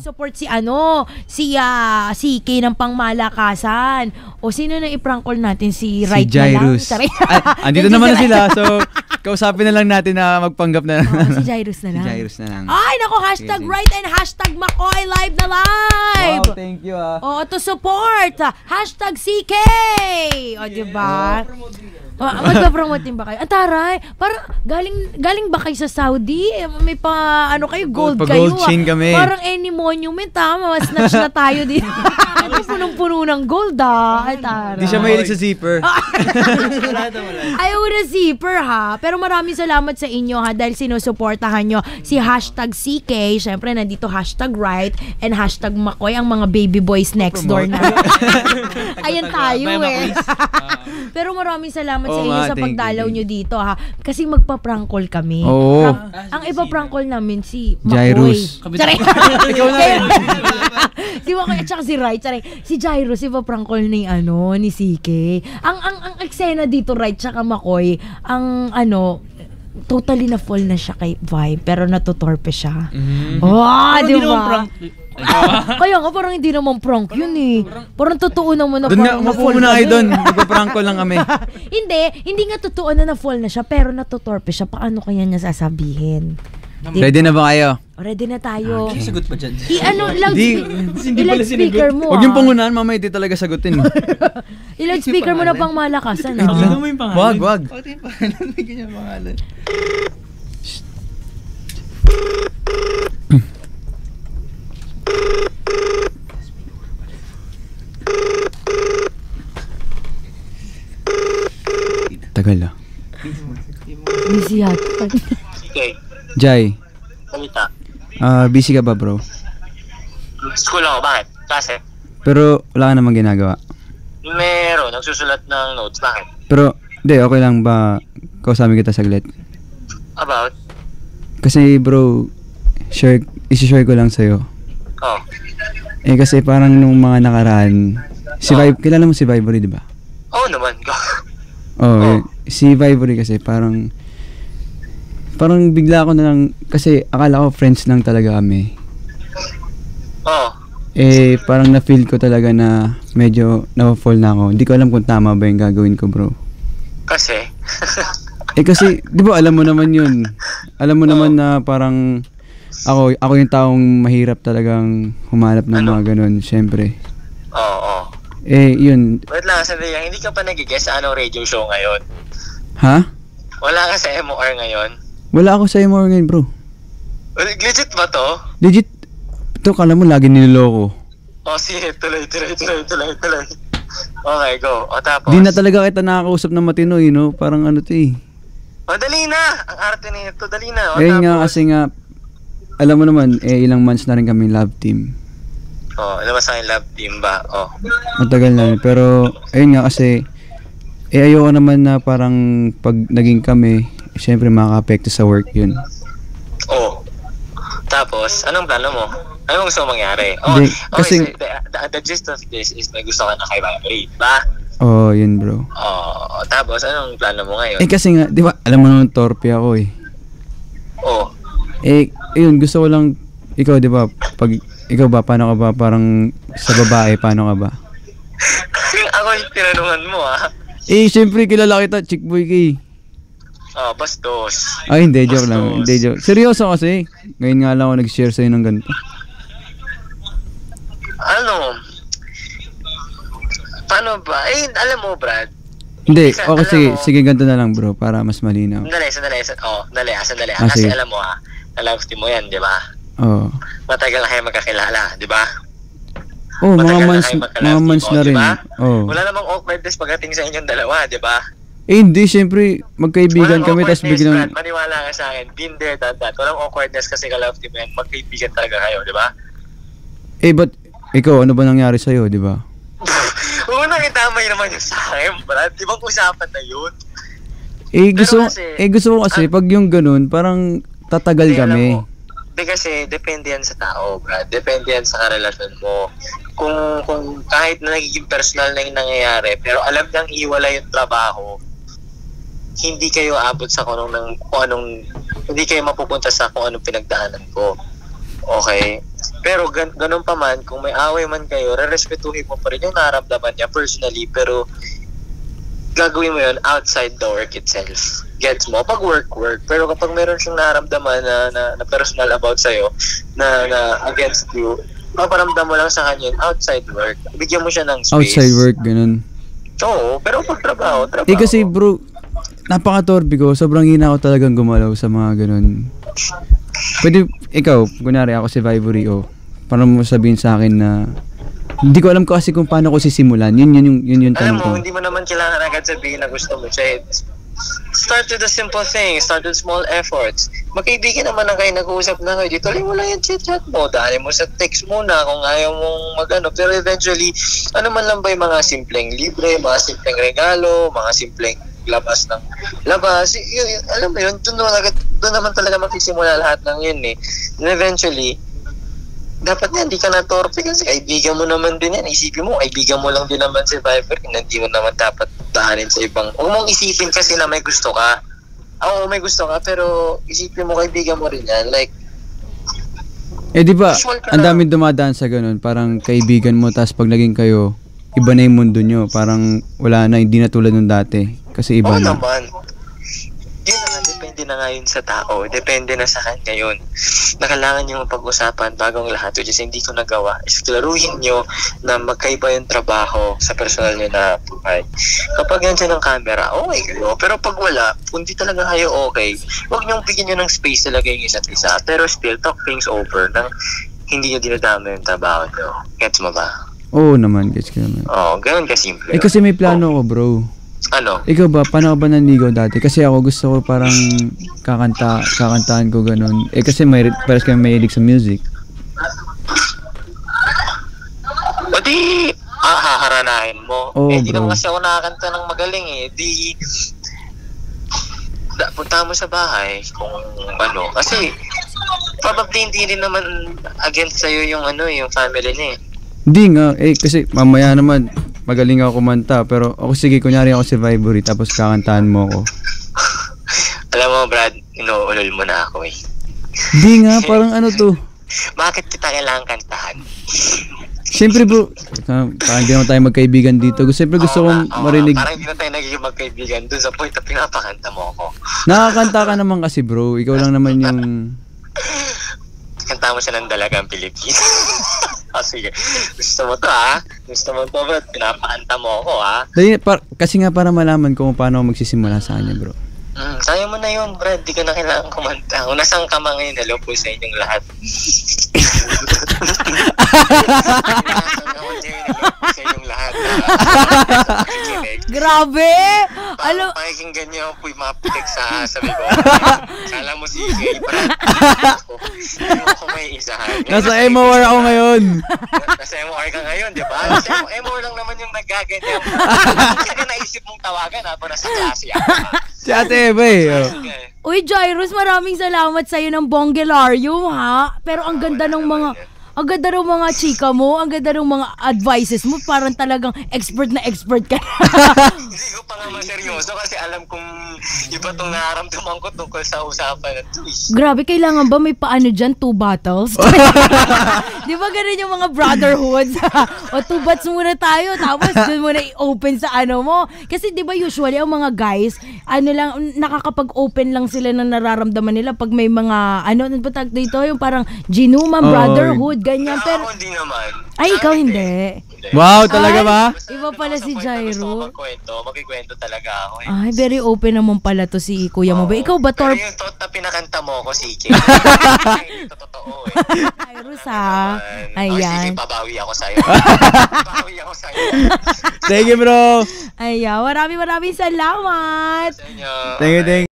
support si si Kay ng Pangmalakasan. O sino na i-prank call natin? Si Right na lang? Andito naman na sila. So, kausapin na lang natin na magpanggap na. Si Jairus na lang. Si Jairus na lang. Ay, nako, hashtag Right and hashtag Makoy live na live. Wow, thank you to support. Hashtag CK. O, diba? Magpa-promote din ba kayo? Taray, parang galing ba kayo sa Saudi? May kayo, gold kayo. Gold chain kami. Parang any monument mas-snatch na tayo din. Punong-puno ng gold Ay, taray. Di siya mahilig sa zipper. Ayaw na zipper Pero maraming salamat sa inyo dahil sinusuportahan nyo si hashtag CK. Siyempre, nandito hashtag Right and hashtag Makoy, ang mga baby boys next door na. Ayan tayo Pero maraming salamat sa inyo sa pagdalaw nyo dito kasi magpa-prank call kami. Ang ipa-prank call namin si Jairus. Ikaw na rin. Si Makoy at saka si Right. Si Jairus ipa-prank call ni CK. Ang eksena dito, Right tsaka Makoy, totally na fall na siya kay Vibe pero natutorpe siya. Di ba? Kaya nga parang hindi naman prank yun Parang totoo naman na parang na-fall na kayo doon. Magpa-prank ko lang kami. Hindi nga totoo na na-fall na siya pero natutorpe siya. Paano kaya niya sasabihin? Ready na ba kayo? Ready na tayo. Sagot pa dyan. I-loudspeaker mo Huwag yung pangunahan, mamaya hindi talaga sagutin. I-loudspeaker mo na pang malakasan. Ano mo yung pangalan? Wag. Ito yung pangalan. May ganyan pangalan. Tagal Busy yata. Okay. Jai. Salita. Busy ka ba, bro? School ako, bakit? Klase? Pero wala ka namang ginagawa. Meron, nagsusulat ng notes, bakit? Pero, okay lang ba kausapin kita saglit? About? Kasi bro, isi-share ko lang sa'yo. Kasi parang nung mga nakaraan, kilala mo si Vibory, di ba? Oo naman, go. Si Vibory kasi parang bigla ako na lang, kasi akala ko friends lang talaga kami. Parang na-feel ko talaga na medyo na-fall na ako. Hindi ko alam kung tama ba yung gagawin ko, bro. Kasi? Kasi, di ba alam mo naman yun. Alam mo naman na parang ako yung taong mahirap talagang humanap ng mga ganun, syempre. Yun. Wait lang, sabi lang, hindi ka pa nag-guess sa anong radio show ngayon? Ha? Wala ka sa MOR ngayon? Wala ako sa MOR ngayon, bro. Legit ba to? Legit. Ito, kala mo lagi niloloko. Sige, tuloy. Okay, go. Tapos? Di na talaga kita nakakausap na matino, parang dali na! Ang arte nito, dali na. Nga, kasi nga, alam mo naman, ilang months na rin kami love team. Alam mo sa akin love team ba? Matagal na rin. Pero, ayun nga kasi, ayoko naman na parang pag naging kami, syempre makaka-apekto sa work yun. Tapos, anong plano mo? Anong gusto mong mangyari? Kasi, the gist of this is may gusto ka na kay Vibory, ba? Yun bro. Tapos, anong plano mo ngayon? Kasi nga, di ba, alam mo naman torpe ako yun, gusto ko lang, ikaw di ba, pag ikaw ba, paano ka ba, parang sa babae, paano ka ba? Ako yung tinanungan mo Siyempre, kilala kita, chick boy kay. Bastos. Hindi, joke lang. Hindi, joke. Seryoso kasi. Ngayon nga lang ako nag-share sa'yo ng ganito. Paano ba? Alam mo, Brad. Hindi, sige, ganito na lang bro, para mas malinaw. Sandali. Kasi alam mo na-love team mo yan, di ba? Matagal na kayo magkakilala, di ba? Mga months na rin. Diba? Wala namang awkwardness pagdating sa inyong dalawa, di ba? Hindi, syempre, magkaibigan kami, tapos biglang... Maniwala ka sa akin, been there, done that. Walang awkwardness kasi ka-love team yan, magkaibigan talaga kayo, di ba? But, ikaw, ano ba nangyari sa'yo, di ba? Oo, nakitamay naman yung sa akin, Brad. Di ba usapan na yun? Gusto ko kasi, pag yung ganun, parang tatagal kami. Kasi depende yan sa tao, Brad. Depende yan sa karelasyon mo. Kung kahit na nagiging personal na yung nangyayari, pero alam niyang iwala yung trabaho, hindi kayo abot sa hindi kayo mapupunta sa kung anong pinagdaanan ko. Okay? Pero ganun pa man, kung may away man kayo, rerespetuhin mo pa rin yung nararamdaman niya personally, pero gagawin mo yun outside the work itself. Gets mo? Pag work. Pero kapag meron siyang nararamdaman na personal about sa'yo, na against you, paparamdam mo lang sa kanya outside work. Bigyan mo siya ng space. Outside work, ganun. Oo, pero pag trabaho. Kasi bro, napaka-torpe ko. Sobrang hina ako talagang gumalaw sa mga ganun. Pwede, ikaw, kunyari ako si Vivory, paano mo sabihin sa akin na hindi ko alam ko kasi kung paano ko sisimulan. Yun yung tanong ko. Alam mo, hindi mo naman kailangan agad sabihin na gusto mo siya. Start with the simple things. Start with small efforts. Magkaibigan naman na kayo, nag-uusap na kayo. Dito, tuloy mo lang yung chat mo. Dali mo sa text muna kung ayaw mong mag-ano. Pero eventually, ano man lang ba yung mga simpleng libre, mga simpleng regalo, mga simpleng labas. Alam mo yun, doon naman talaga magsisimula lahat ng yun eh. And eventually, dapat nga, hindi ka na-torpe kasi kaibigan mo naman din yan. Isipin mo, kaibigan mo lang din naman si Viper. Hindi mo naman dapat daanin sa ibang. Huwag mong isipin kasi na may gusto ka. Oo, may gusto ka, pero isipin mo, kaibigan mo rin yan. Like, di ba, ang daming dumadaan sa ganun. Parang kaibigan mo, tapos pag naging kayo, iba na yung mundo nyo. Parang wala na, hindi na tulad ng dati. Kasi iba na. Naman. Yun na, depende na nga yun sa tao. Depende na sa kanya yun. Kailangan nyo mapag-usapan bagong lahat, which is hindi ko nagawa. Is klaruhin nyo na magkaiba yung trabaho sa personal nyo na buhay. Kapag nandiyan ang camera, okay kayo. Pero pag wala, kung di talaga kayo okay, huwag nyo bigyan nyo ng space talaga yung isa't isa. Pero still, talk things over nang hindi nyo dinadama yung trabaho nyo. Gets mo ba? Oo naman, gets ka naman. Oo, ganun kasimple. Kasi may plano ko, bro. Ano? Ikaw ba, paano ka ba nanligaw dati? Kasi ako gusto ko parang kakantahan ko ganun. Kasi pares kami mahilig sa music. O di, haharanahin mo. Di bro. naman kasi ako nakakanta ng magaling eh. Punta mo sa bahay kung ano. Kasi, probably hindi rin naman against sa'yo yung yung family niya eh. Hindi nga, kasi mamaya naman, magaling ako kumanta, pero ako sige, kunyari ako si Vivory, tapos kakantahan mo ako. Alam mo, Brad, inuulol mo na ako eh. Hindi nga, parang ano to. Bakit kita kailangan kantahan? Siyempre bro, parang hindi naman tayo magkaibigan dito. Siyempre gusto kong marinig. Parang hindi na tayo nagiging magkaibigan dun sa point na pinapakanta mo ako. Nakakanta ka naman kasi bro, ikaw lang naman yung... Kanta mo siya ng Dalagang Pilipinas. Sige. Gusto mo to Gusto mo to, bro. Pinapakanta mo ako Kasi nga para malaman ko kung paano ako magsisimula sa kanya bro. Sayang mo na yun, Brad. Di ka na kailangan kumanta. Kung nasaan ka mga ngayon, hello po sa inyong lahat. Sa inyong lahat. Grabe! Alam, pakikinggan niyo po yung mga pitik sa sabi ko. Kala mo si Gay, Brad. Hindi mo ko may isahan. Nasa MOR ako ngayon. Nasa MOR ka ngayon, di ba? Nasa MOR lang naman yung nagaganyan. Hindi ka naisip mong tawagan habang nasa klase ako. Si Ate Eva Uy, Jairus, maraming salamat sa'yo ng Bongelarium, ha? Pero ang ganda ng mga chika mo, ang ganda ng mga advices mo, parang talagang expert ka. Hindi ko pa naman seryoso kasi alam kong iba itong nararamdaman ko tungkol sa usapan na ito. Grabe, kailangan ba may paano dyan? 2 bottles? Di ba ganun yung mga brotherhoods? O 2 bats muna tayo, tapos dun muna i-open sa mo. Kasi di ba usually ang mga guys, nakakapag-open lang sila ng nararamdaman nila pag may mga, ano ba tag dito? Yung parang ginuman brotherhood, ganyan. Pero hindi naman. Ay, ikaw hindi. Wow, talaga ba? Iba pala si Jairo. Magkikwento talaga ako eh. Ay, very open naman pala to si kuya mo ba? Ikaw ba, Pero Torp? yung thought na pinakanta mo ako, CK. Hindi to totoo eh. Jairus, ha? Ayan. Sige, babawi ako sa'yo. Thank you bro. Ayan, maraming salamat. Sa inyo. Thank you.